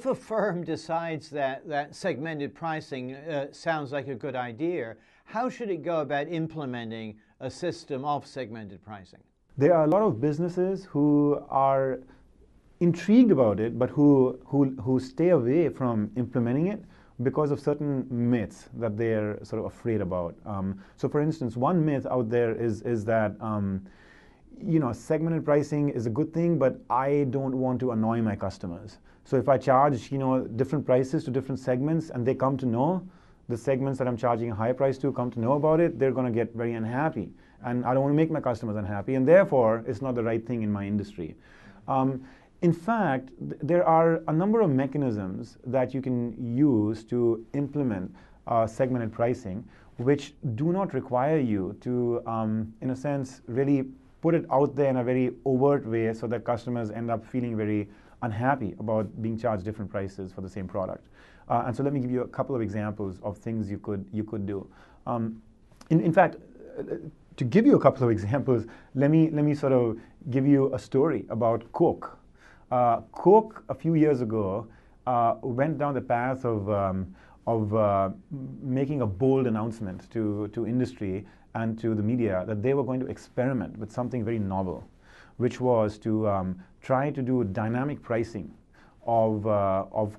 If a firm decides that segmented pricing sounds like a good idea, how should it go about implementing a system of segmented pricing? There are a lot of businesses who are intrigued about it, but who stay away from implementing it because of certain myths that they're sort of afraid about. So for instance, one myth out there is that segmented pricing is a good thing, but I don't want to annoy my customers. So if I charge different prices to different segments and they come to know, the segments that I'm charging a high price to come to know about it, they're going to get very unhappy. And I don't want to make my customers unhappy, and therefore it's not the right thing in my industry. In fact, there are a number of mechanisms that you can use to implement segmented pricing, which do not require you to, in a sense, really put it out there in a very overt way so that customers end up feeling very unhappy about being charged different prices for the same product. And so let me give you a couple of examples of things you could do. In fact, to give you a couple of examples, let me sort of give you a story about Coke. Coke, a few years ago, went down the path of making a bold announcement to industry and to the media that they were going to experiment with something very novel, which was to try to do dynamic pricing of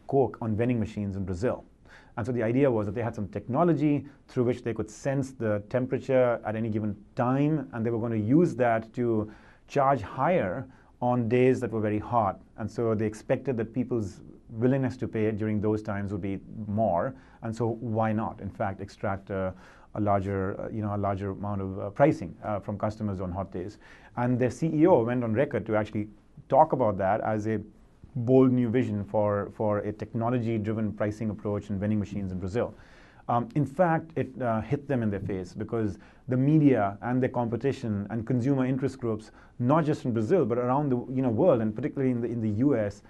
Coke on vending machines in Brazil. And so the idea was that they had some technology through which they could sense the temperature at any given time, and they were going to use that to charge higher on days that were very hot. And so they expected that people's willingness to pay during those times would be more, and so why not, in fact, extract a larger amount of pricing from customers on hot days. And their CEO went on record to actually talk about that as a bold new vision for a technology-driven pricing approach in vending machines in Brazil. In fact, it hit them in their face because the media and their competition and consumer interest groups, not just in Brazil but around the world, and particularly in the U.S.,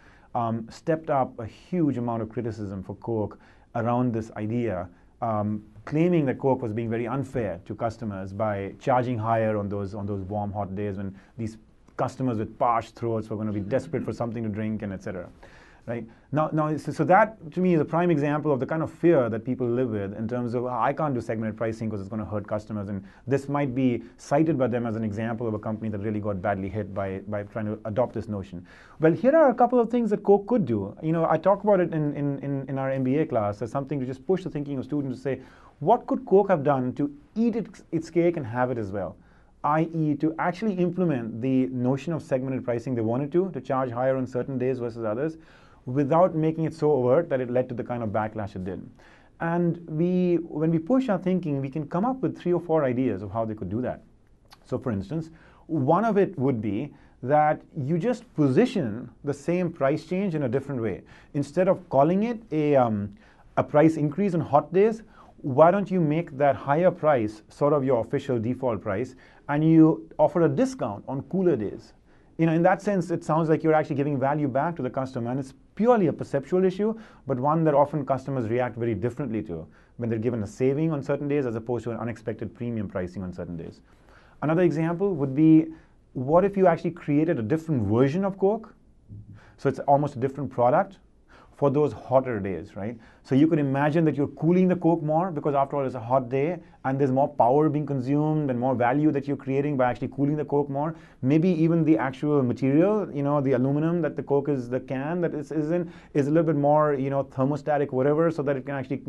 stepped up a huge amount of criticism for Coke around this idea, claiming that Coke was being very unfair to customers by charging higher on those warm, hot days when these customers with parched throats were going to be desperate for something to drink, and etc. Right? Now, so that to me is a prime example of the kind of fear that people live with in terms of, I can't do segmented pricing because it's going to hurt customers, and this might be cited by them as an example of a company that really got badly hit by trying to adopt this notion. Well, here are a couple of things that Coke could do. I talk about it in our MBA class as something to just push the thinking of students to say, what could Coke have done to eat its cake and have it as well? I.e. to actually implement the notion of segmented pricing they wanted to charge higher on certain days versus others, without making it so overt that it led to the kind of backlash it did. And when we push our thinking, we can come up with 3 or 4 ideas of how they could do that. So for instance, one of it would be that you just position the same price change in a different way. Instead of calling it a price increase on hot days, why don't you make that higher price sort of your official default price, and you offer a discount on cooler days? In that sense, it sounds like you're actually giving value back to the customer, and it's purely a perceptual issue, but one that often customers react very differently to when they're given a saving on certain days as opposed to an unexpected premium pricing on certain days. Another example would be, what if you actually created a different version of Coke? So it's almost a different product for those hotter days, right? So you could imagine that you're cooling the Coke more because after all it's a hot day and there's more power being consumed and more value that you're creating by actually cooling the Coke more. Maybe even the actual material, the aluminum that the Coke is, the can that is in, is a little bit more, thermostatic, whatever, so that it can actually,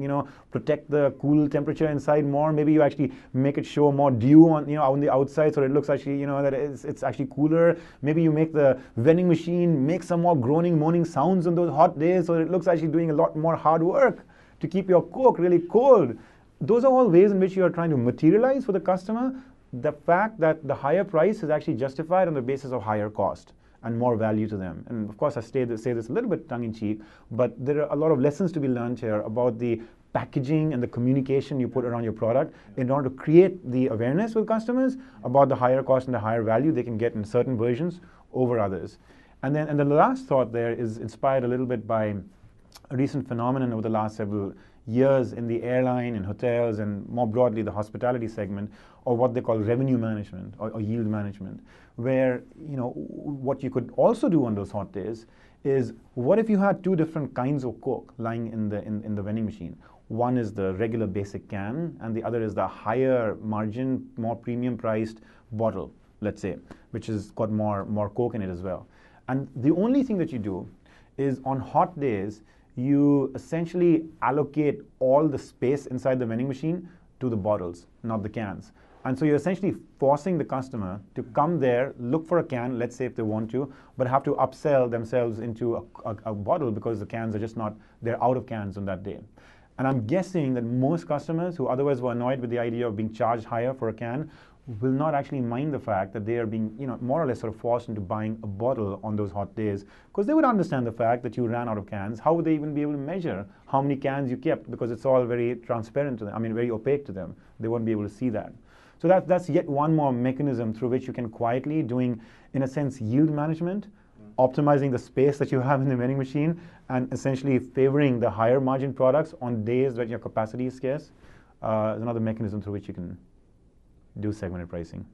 protect the cool temperature inside more. Maybe you actually make it show more dew on, on the outside, so it looks actually, that it's actually cooler. Maybe you make the vending machine make some more groaning, moaning sounds on those hot days, so it looks actually doing a lot more hard work to keep your Coke really cold. Those are all ways in which you are trying to materialize for the customer the fact that the higher price is actually justified on the basis of higher cost and more value to them. And of course, I say this a little bit tongue-in-cheek, but there are a lot of lessons to be learned here about the packaging and the communication you put around your product in order to create the awareness with customers about the higher cost and the higher value they can get in certain versions over others. And then the last thought there is inspired a little bit by a recent phenomenon over the last several years in the airline and hotels and more broadly the hospitality segment, or what they call revenue management or yield management, where what you could also do on those hot days is what if you had two different kinds of Coke lying in the vending machine? One is the regular basic can, and the other is the higher margin, more premium priced bottle, let's say, which has got more Coke in it as well. And the only thing that you do is on hot days, you essentially allocate all the space inside the vending machine to the bottles, not the cans. And so you're essentially forcing the customer to come there, look for a can, let's say if they want to, but have to upsell themselves into a bottle because the cans are just not, they're out of cans on that day. And I'm guessing that most customers who otherwise were annoyed with the idea of being charged higher for a can will not actually mind the fact that they are being, more or less sort of forced into buying a bottle on those hot days, because they would understand the fact that you ran out of cans. How would they even be able to measure how many cans you kept? Because it's all very transparent to them, very opaque to them. They won't be able to see that. So that's yet one more mechanism through which you can quietly, doing, in a sense, yield management, optimizing the space that you have in the vending machine, and essentially favoring the higher margin products on days when your capacity is scarce, is another mechanism through which you can do segmented pricing.